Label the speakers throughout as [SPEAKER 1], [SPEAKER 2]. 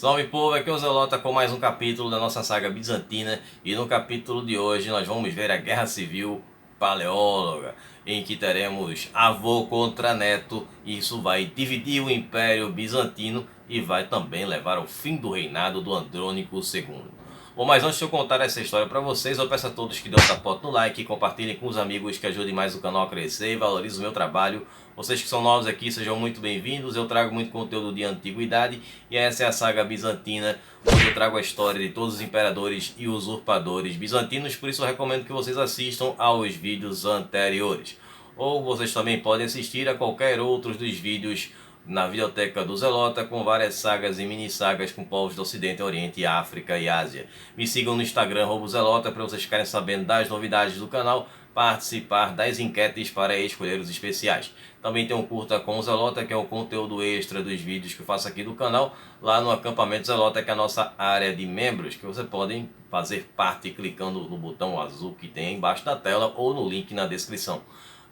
[SPEAKER 1] Salve povo, aqui é o Zelota com mais um capítulo da nossa saga bizantina. E no capítulo de hoje nós vamos ver a Guerra Civil Paleóloga, em que teremos avô contra neto. E isso vai dividir o Império Bizantino e vai também levar ao fim do reinado do Andrônico II. Bom, mas antes de eu contar essa história para vocês, eu peço a todos que dêem um tapote no like, compartilhem com os amigos, que ajudem mais o canal a crescer e valorizem o meu trabalho. Vocês que são novos aqui, sejam muito bem-vindos. Eu trago muito conteúdo de antiguidade e essa é a saga bizantina, onde eu trago a história de todos os imperadores e usurpadores bizantinos. Por isso eu recomendo que vocês assistam aos vídeos anteriores. Ou vocês também podem assistir a qualquer outro dos vídeos na videoteca do Zelota, com várias sagas e mini sagas com povos do Ocidente, Oriente, África e Ásia. Me sigam no Instagram @Zelota para vocês ficarem sabendo das novidades do canal, participar das enquetes para escolher os especiais. Também tem um curta com o Zelota, que é o conteúdo extra dos vídeos que eu faço aqui do canal, lá no acampamento Zelota, que é a nossa área de membros, que vocês podem fazer parte clicando no botão azul que tem aí embaixo da tela ou no link na descrição.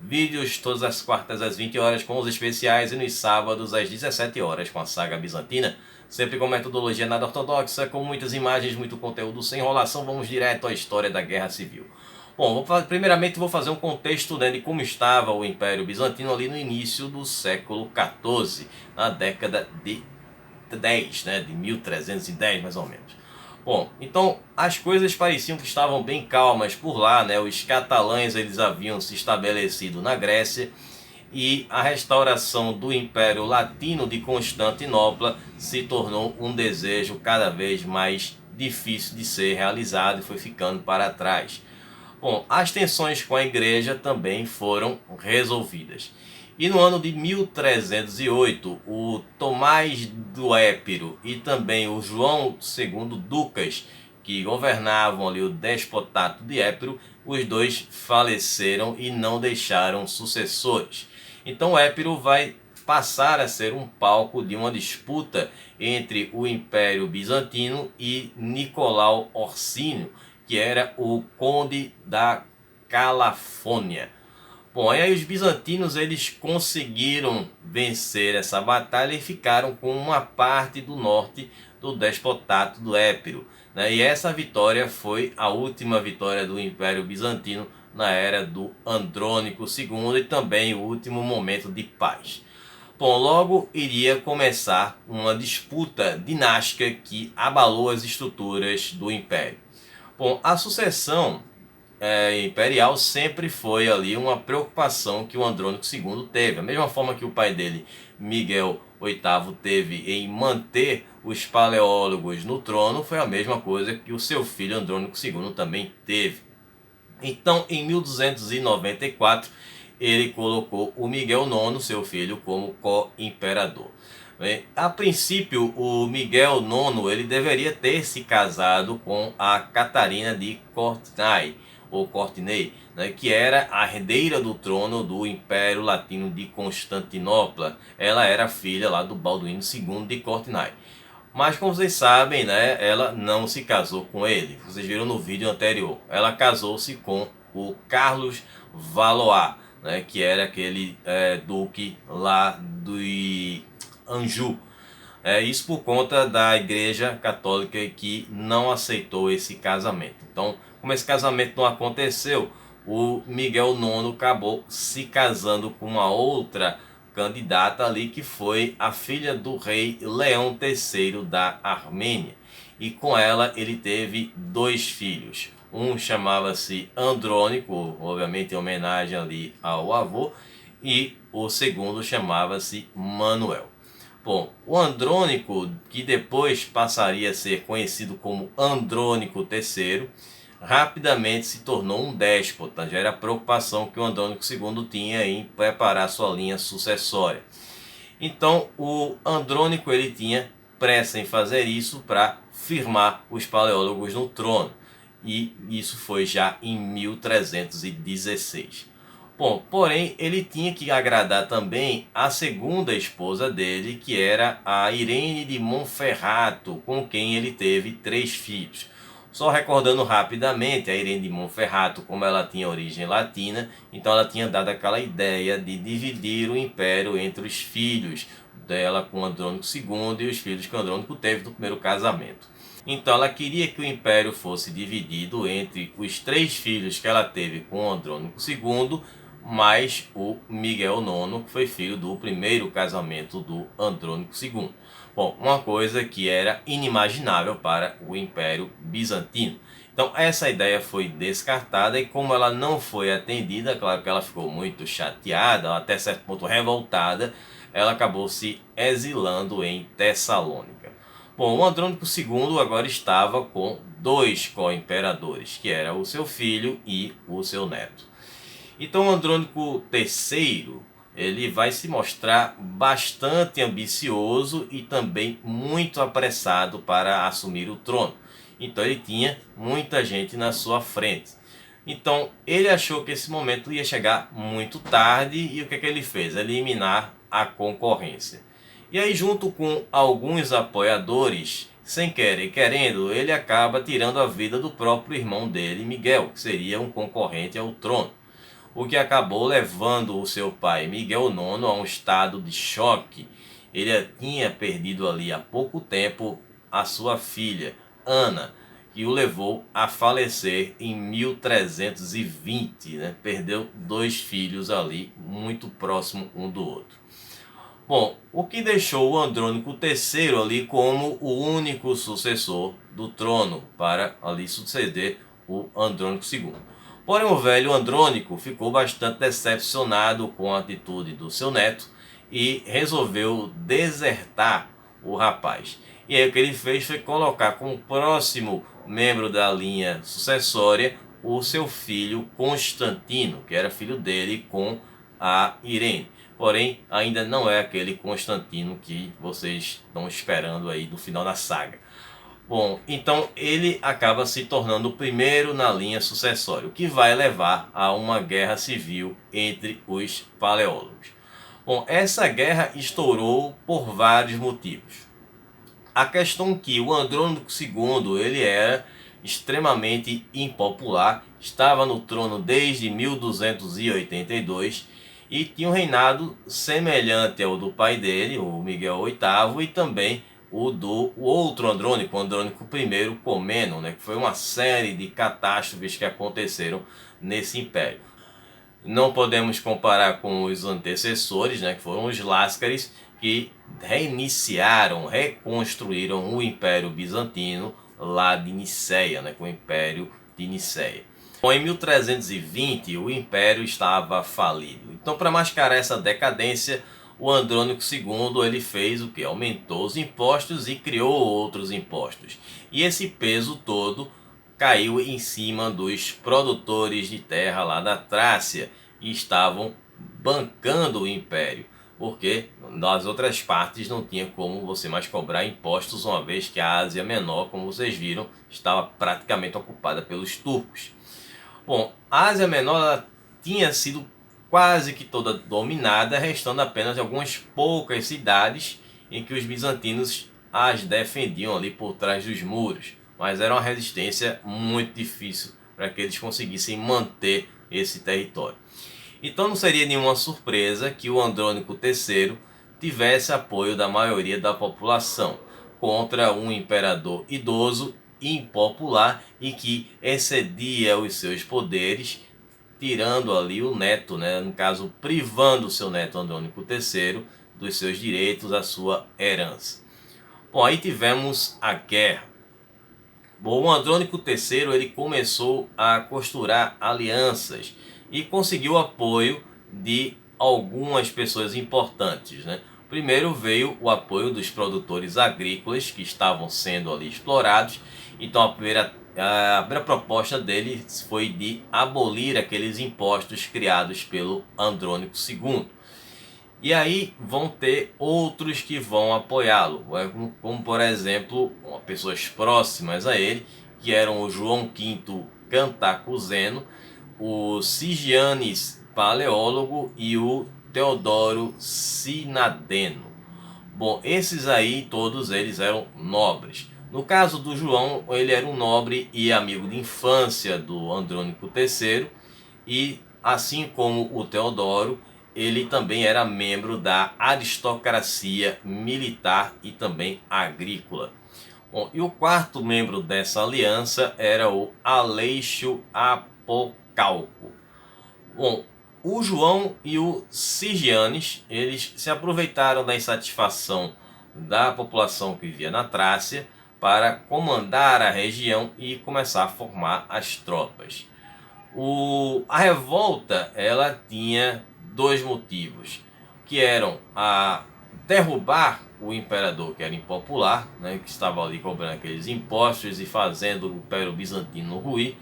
[SPEAKER 1] Vídeos todas as quartas às 20 horas com os especiais e nos sábados às 17 horas com a saga bizantina. Sempre com metodologia nada ortodoxa, com muitas imagens, muito conteúdo sem enrolação. Vamos direto à história da Guerra Civil. Bom, primeiramente vou fazer um contexto, né, de como estava o Império Bizantino ali no início do século XIV, na década de 10, né, de 1310 mais ou menos. Bom, então as coisas pareciam que estavam bem calmas por lá, né? Os catalães eles haviam se estabelecido na Grécia e a restauração do Império Latino de Constantinopla se tornou um desejo cada vez mais difícil de ser realizado e foi ficando para trás. Bom, as tensões com a igreja também foram resolvidas. E no ano de 1308, o Tomás do Épiro e também o João II Ducas, que governavam ali o despotato de Épiro, os dois faleceram e não deixaram sucessores. Então Épiro vai passar a ser um palco de uma disputa entre o Império Bizantino e Nicolau Orsínio, que era o conde da Calafônia. Bom, aí os bizantinos eles conseguiram vencer essa batalha e ficaram com uma parte do norte do despotato do Épiro, né? E essa vitória foi a última vitória do Império Bizantino na era do Andrônico II e também o último momento de paz. Bom, logo iria começar uma disputa dinástica que abalou as estruturas do Império. Bom, a sucessão imperial sempre foi ali uma preocupação que o Andrônico II teve. Da mesma forma que o pai dele, Miguel VIII, teve em manter os paleólogos no trono, foi a mesma coisa que o seu filho Andrônico II também teve. Então, em 1294, ele colocou o Miguel IX, seu filho, como co-imperador. A princípio, o Miguel IX ele deveria ter se casado com a Catarina de Courtenay, ou Courtenay, né, que era a herdeira do trono do Império Latino de Constantinopla. Ela era filha lá do Balduíno II de Courtenay. Mas como vocês sabem, né, ela não se casou com ele. Vocês viram no vídeo anterior. Ela casou-se com o Carlos Valois, né, que era aquele duque lá do Anjou. Isso por conta da Igreja Católica que não aceitou esse casamento. Então, como esse casamento não aconteceu, o Miguel IX acabou se casando com uma outra candidata ali, que foi a filha do rei Leão III da Armênia. E com ela ele teve dois filhos. Um chamava-se Andrônico, obviamente em homenagem ali ao avô, e o segundo chamava-se Manuel. Bom, o Andrônico, que depois passaria a ser conhecido como Andrônico III, rapidamente se tornou um déspota. Já era a preocupação que o Andrônico II tinha em preparar sua linha sucessória. Então o Andrônico ele tinha pressa em fazer isso para firmar os paleólogos no trono. E isso foi já em 1316. Bom, porém ele tinha que agradar também a segunda esposa dele, que era a Irene de Monferrato, com quem ele teve 3 filhos. Só recordando rapidamente, a Irene de Monferrato, como ela tinha origem latina, então ela tinha dado aquela ideia de dividir o império entre os filhos dela com Andrônico II e os filhos que Andrônico teve do primeiro casamento. Então ela queria que o império fosse dividido entre os 3 filhos que ela teve com Andrônico II, mais o Miguel IX, que foi filho do primeiro casamento do Andrônico II. Bom, uma coisa que era inimaginável para o Império Bizantino. Então essa ideia foi descartada e como ela não foi atendida, claro que ela ficou muito chateada, até certo ponto revoltada, ela acabou se exilando em Tessalônica. Bom, o Andrônico II agora estava com 2 co-imperadores, que era o seu filho e o seu neto. Então o Andrônico III, ele vai se mostrar bastante ambicioso e também muito apressado para assumir o trono. Então ele tinha muita gente na sua frente. Então ele achou que esse momento ia chegar muito tarde e o que ele fez? Eliminar a concorrência. E aí junto com alguns apoiadores, sem querer querendo, ele acaba tirando a vida do próprio irmão dele, Miguel, que seria um concorrente ao trono. O que acabou levando o seu pai Miguel IX a um estado de choque. Ele tinha perdido ali há pouco tempo a sua filha, Ana, que o levou a falecer em 1320, né? Perdeu 2 filhos ali, muito próximo um do outro. Bom, o que deixou o Andrônico III ali como o único sucessor do trono para ali suceder o Andrônico II. Porém, o velho Andrônico ficou bastante decepcionado com a atitude do seu neto e resolveu desertar o rapaz. E aí o que ele fez foi colocar como próximo membro da linha sucessória o seu filho Constantino, que era filho dele com a Irene. Porém, ainda não é aquele Constantino que vocês estão esperando aí do final da saga. Bom, então ele acaba se tornando o primeiro na linha sucessória, o que vai levar a uma guerra civil entre os paleólogos. Bom, essa guerra estourou por vários motivos. A questão que o Andrônico II ele era extremamente impopular, estava no trono desde 1282 e tinha um reinado semelhante ao do pai dele, o Miguel VIII, e também o outro Andrônico, o Andrônico I Comeno, né, que foi uma série de catástrofes que aconteceram nesse império. Não podemos comparar com os antecessores, né, que foram os Láscaris, que reiniciaram, reconstruíram o Império Bizantino lá de Niceia, né, com o Império de Niceia. Bom, em 1320 o Império estava falido. Então, para mascarar essa decadência, o Andrônico II ele fez o que? Aumentou os impostos e criou outros impostos. E esse peso todo caiu em cima dos produtores de terra lá da Trácia e estavam bancando o império, porque nas outras partes não tinha como você mais cobrar impostos, uma vez que a Ásia Menor, como vocês viram, estava praticamente ocupada pelos turcos. Bom, a Ásia Menor tinha sido quase que toda dominada, restando apenas algumas poucas cidades em que os bizantinos as defendiam ali por trás dos muros. Mas era uma resistência muito difícil para que eles conseguissem manter esse território. Então não seria nenhuma surpresa que o Andrônico III tivesse apoio da maioria da população contra um imperador idoso, impopular e que excedia os seus poderes, tirando ali o neto, né, no caso privando o seu neto Andrônico III dos seus direitos, a sua herança. Bom, aí tivemos a guerra. Bom, o Andrônico III ele começou a costurar alianças e conseguiu o apoio de algumas pessoas importantes, né? Primeiro veio o apoio dos produtores agrícolas que estavam sendo ali explorados. Então a primeira proposta dele foi de abolir aqueles impostos criados pelo Andrônico II. E aí vão ter outros que vão apoiá-lo, como por exemplo pessoas próximas a ele, que eram o João V Cantacuzeno, o Sigianes Paleólogo e o Teodoro Sinadeno. Bom, esses aí todos eles eram nobres. No caso do João, ele era um nobre e amigo de infância do Andrônico III, e assim como o Teodoro, ele também era membro da aristocracia militar e também agrícola. Bom, e o quarto membro dessa aliança era o Aleixo Apocalco. Bom, o João e o Sigianes, eles se aproveitaram da insatisfação da população que vivia na Trácia para comandar a região e começar a formar as tropas. A revolta, ela tinha dois motivos, que eram a derrubar o imperador, que era impopular, né, que estava ali cobrando aqueles impostos e fazendo o Império Bizantino ruir,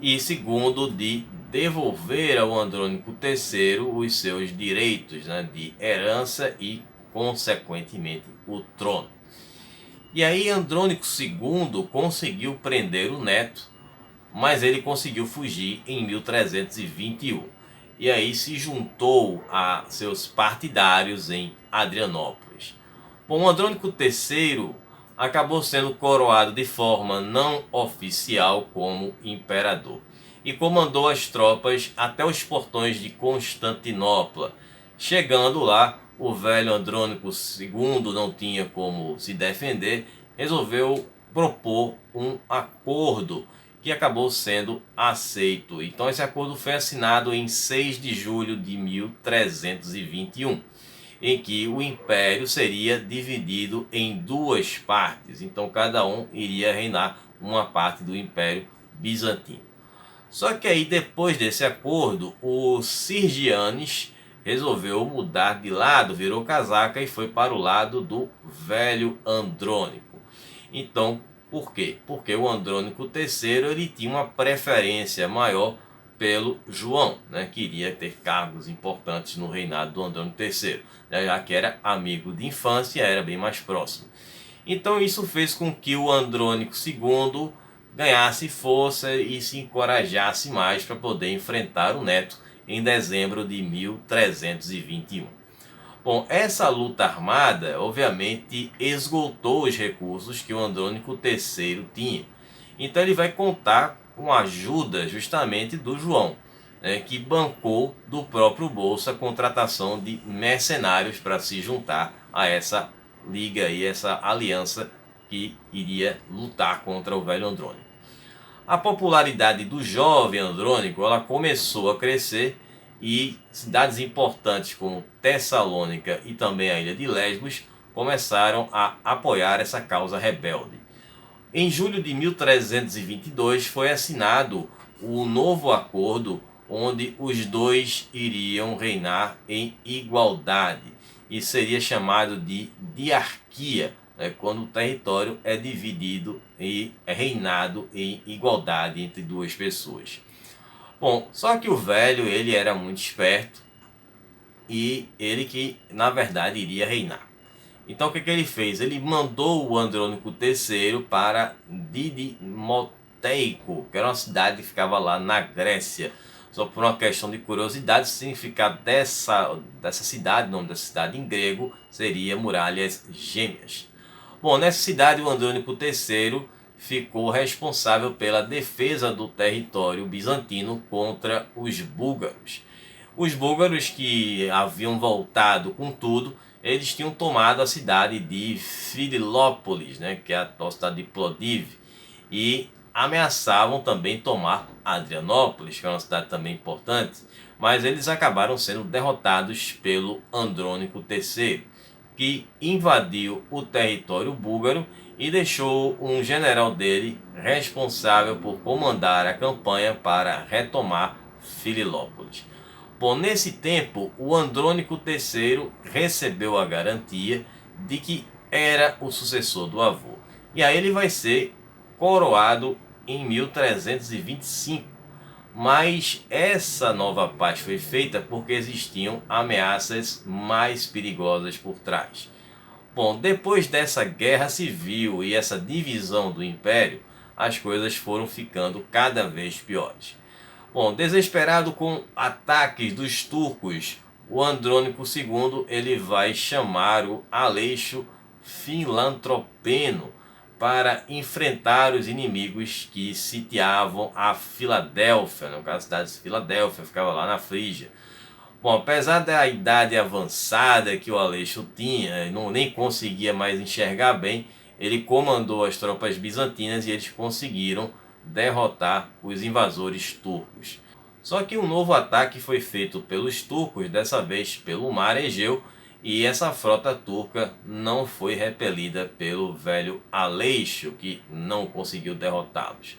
[SPEAKER 1] e segundo, de devolver ao Andrônico III os seus direitos, né, de herança e, consequentemente, o trono. E aí Andrônico II conseguiu prender o neto, mas ele conseguiu fugir em 1321. E aí se juntou a seus partidários em Adrianópolis. Bom, Andrônico III acabou sendo coroado de forma não oficial como imperador e comandou as tropas até os portões de Constantinopla. Chegando lá, o velho Andrônico II não tinha como se defender, resolveu propor um acordo que acabou sendo aceito. Então esse acordo foi assinado em 6 de julho de 1321, em que o império seria dividido em duas partes. Então cada um iria reinar uma parte do Império Bizantino. Só que aí depois desse acordo, o Sigianes resolveu mudar de lado, virou casaca e foi para o lado do velho Andrônico. Então, por quê? Porque o Andrônico III ele tinha uma preferência maior pelo João, né? Queria ter cargos importantes no reinado do Andrônico III, né? Já que era amigo de infância, era bem mais próximo. Então isso fez com que o Andrônico II ganhasse força e se encorajasse mais para poder enfrentar o neto em dezembro de 1321. Bom, essa luta armada obviamente esgotou os recursos que o Andrônico III tinha. Então ele vai contar com a ajuda justamente do João, né, que bancou do próprio bolso a contratação de mercenários para se juntar a essa liga e essa aliança que iria lutar contra o velho Andrônico. A popularidade do jovem Andrônico ela começou a crescer e cidades importantes como Tessalônica e também a ilha de Lesbos começaram a apoiar essa causa rebelde. Em julho de 1322 foi assinado o novo acordo onde os dois iriam reinar em igualdade e seria chamado de diarquia, quando o território é dividido e é reinado em igualdade entre duas pessoas. Bom, só que o velho ele era muito esperto e ele que na verdade iria reinar. Então o que ele fez? Ele mandou o Andrônico III para Didymoteico, que era uma cidade que ficava lá na Grécia. Só por uma questão de curiosidade, o significado dessa cidade, o nome dessa cidade em grego, seria Muralhas Gêmeas. Bom, nessa cidade o Andrônico III ficou responsável pela defesa do território bizantino contra os búlgaros. Os búlgaros que haviam voltado com tudo, eles tinham tomado a cidade de Fililópolis, né, que é a atual cidade de Plovdiv, e ameaçavam também tomar Adrianópolis, que é uma cidade também importante, mas eles acabaram sendo derrotados pelo Andrônico III, que invadiu o território búlgaro e deixou um general dele responsável por comandar a campanha para retomar Fililópolis. Bom, nesse tempo, o Andrônico III recebeu a garantia de que era o sucessor do avô. E aí ele vai ser coroado em 1325. Mas essa nova paz foi feita porque existiam ameaças mais perigosas por trás. Bom, depois dessa guerra civil e essa divisão do império, as coisas foram ficando cada vez piores. Bom, desesperado com ataques dos turcos, o Andrônico II ele vai chamar o Aleixo Filantropeno para enfrentar os inimigos que sitiavam a Filadélfia, no caso a cidade de Filadélfia, ficava lá na Frígia. Bom, apesar da idade avançada que o Aleixo tinha, não nem conseguia mais enxergar bem, ele comandou as tropas bizantinas e eles conseguiram derrotar os invasores turcos. Só que um novo ataque foi feito pelos turcos, dessa vez pelo mar Egeu, e essa frota turca não foi repelida pelo velho Aleixo, que não conseguiu derrotá-los.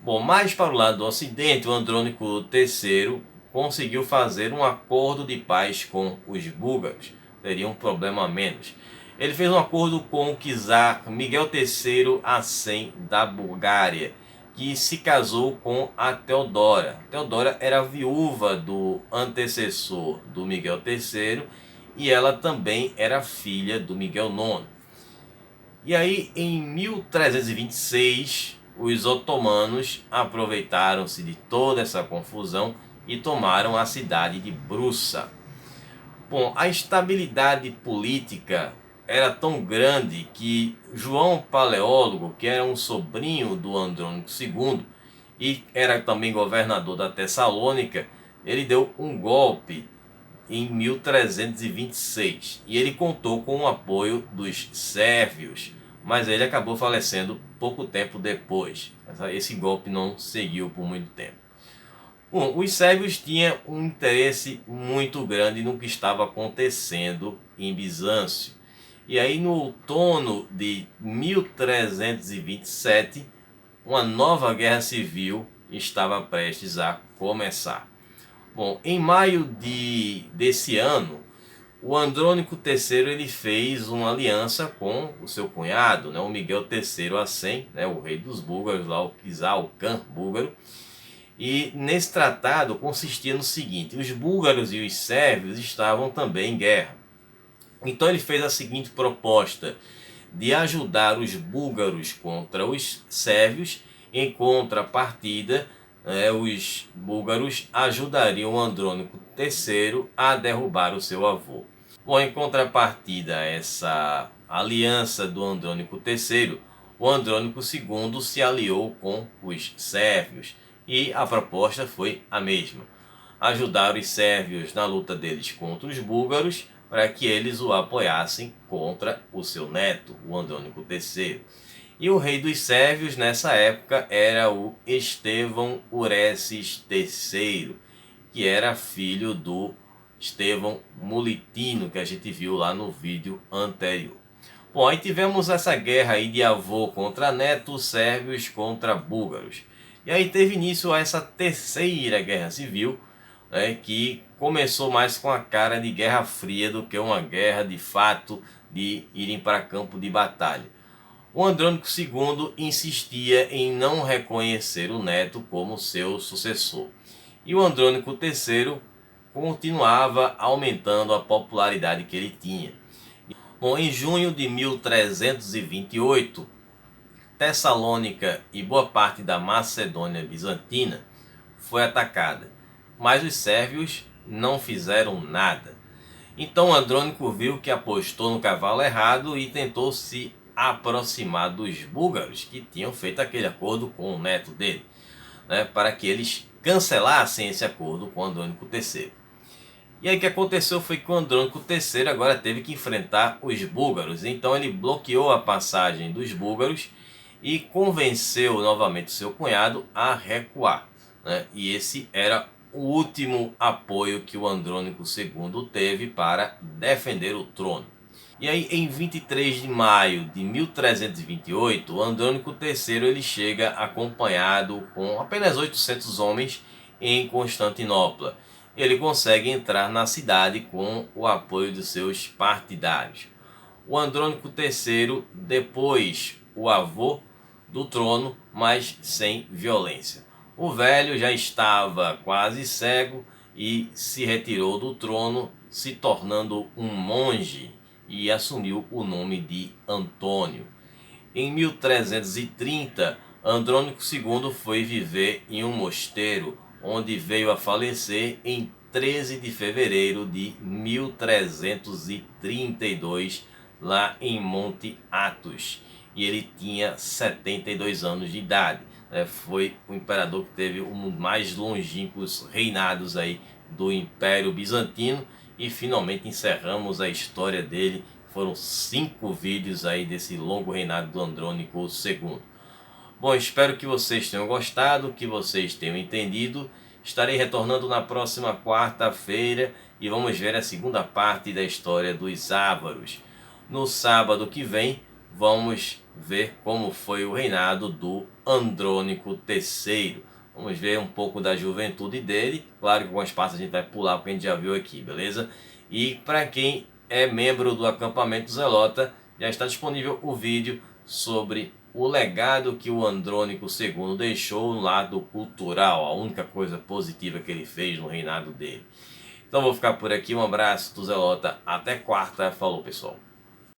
[SPEAKER 1] Bom, mais para o lado do ocidente, o Andrônico III conseguiu fazer um acordo de paz com os búlgaros. Teria um problema a menos. Ele fez um acordo com o czar Miguel III Acém da Bulgária, que se casou com a Teodora. Teodora era viúva do antecessor do Miguel III e ela também era filha do Miguel IX. E aí, em 1326, os otomanos aproveitaram-se de toda essa confusão e tomaram a cidade de Bruça. Bom, a instabilidade política era tão grande que João Paleólogo, que era um sobrinho do Andrônico II e era também governador da Tessalônica, ele deu um golpe em 1326 e ele contou com o apoio dos sérvios, mas ele acabou falecendo pouco tempo depois. Esse golpe não seguiu por muito tempo. Bom, os sérvios tinham um interesse muito grande no que estava acontecendo em Bizâncio. E aí, no outono de 1327, uma nova guerra civil estava prestes a começar. Bom, em maio desse ano, o Andrônico III ele fez uma aliança com o seu cunhado, né, o Miguel III Acém, né, o rei dos búlgaros, lá, o czar, o Khan búlgaro. E nesse tratado consistia no seguinte: os búlgaros e os sérvios estavam também em guerra. Então ele fez a seguinte proposta: de ajudar os búlgaros contra os sérvios. Em contrapartida, os búlgaros ajudariam o Andrônico III a derrubar o seu avô. Bom, em contrapartida a essa aliança do Andrônico III, o Andrônico II se aliou com os sérvios e a proposta foi a mesma: ajudar os sérvios na luta deles contra os búlgaros para que eles o apoiassem contra o seu neto, o Andrônico III. E o rei dos sérvios nessa época era o Estevão Uresis III, que era filho do Estevão Mulitino, que a gente viu lá no vídeo anterior. Bom, aí tivemos essa guerra aí de avô contra neto, sérvios contra búlgaros. E aí teve início a essa terceira guerra civil, né, que começou mais com a cara de Guerra Fria do que uma guerra de fato de irem para campo de batalha. O Andrônico II insistia em não reconhecer o neto como seu sucessor. E o Andrônico III continuava aumentando a popularidade que ele tinha. Bom, em junho de 1328, Tessalônica e boa parte da Macedônia bizantina foi atacada, mas os sérvios não fizeram nada. Então Andrônico viu que apostou no cavalo errado e tentou se aproximar dos búlgaros, que tinham feito aquele acordo com o neto dele, né, para que eles cancelassem esse acordo com Andrônico III. E aí o que aconteceu foi que o Andrônico III agora teve que enfrentar os búlgaros. Então ele bloqueou a passagem dos búlgaros e convenceu novamente seu cunhado a recuar, né? E esse era o último apoio que o Andrônico II teve para defender o trono. E aí, em 23 de maio de 1328, o Andrônico III ele chega acompanhado com apenas 800 homens em Constantinopla. Ele consegue entrar na cidade com o apoio de seus partidários. O Andrônico III depois o avô do trono, mas sem violência. O velho já estava quase cego e se retirou do trono, se tornando um monge, e assumiu o nome de Antônio. Em 1330, Andrônico II foi viver em um mosteiro, onde veio a falecer em 13 de fevereiro de 1332, lá em Monte Athos. E ele tinha 72 anos de idade. Foi o imperador que teve um dos mais longínquos reinados aí do Império Bizantino e finalmente encerramos a história dele. Foram 5 vídeos aí desse longo reinado do Andrônico II. Bom, espero que vocês tenham gostado, que vocês tenham entendido. Estarei retornando na próxima quarta-feira e vamos ver a segunda parte da história dos Ávaros. No sábado que vem, vamos ver como foi o reinado do Andrônico III. Vamos ver um pouco da juventude dele. Claro que algumas partes a gente vai pular porque a gente já viu aqui, beleza? E para quem é membro do acampamento Zelota, já está disponível o vídeo sobre o legado que o Andrônico II deixou no lado cultural, a única coisa positiva que ele fez no reinado dele. Então vou ficar por aqui, um abraço do Zelota, até quarta, falou pessoal.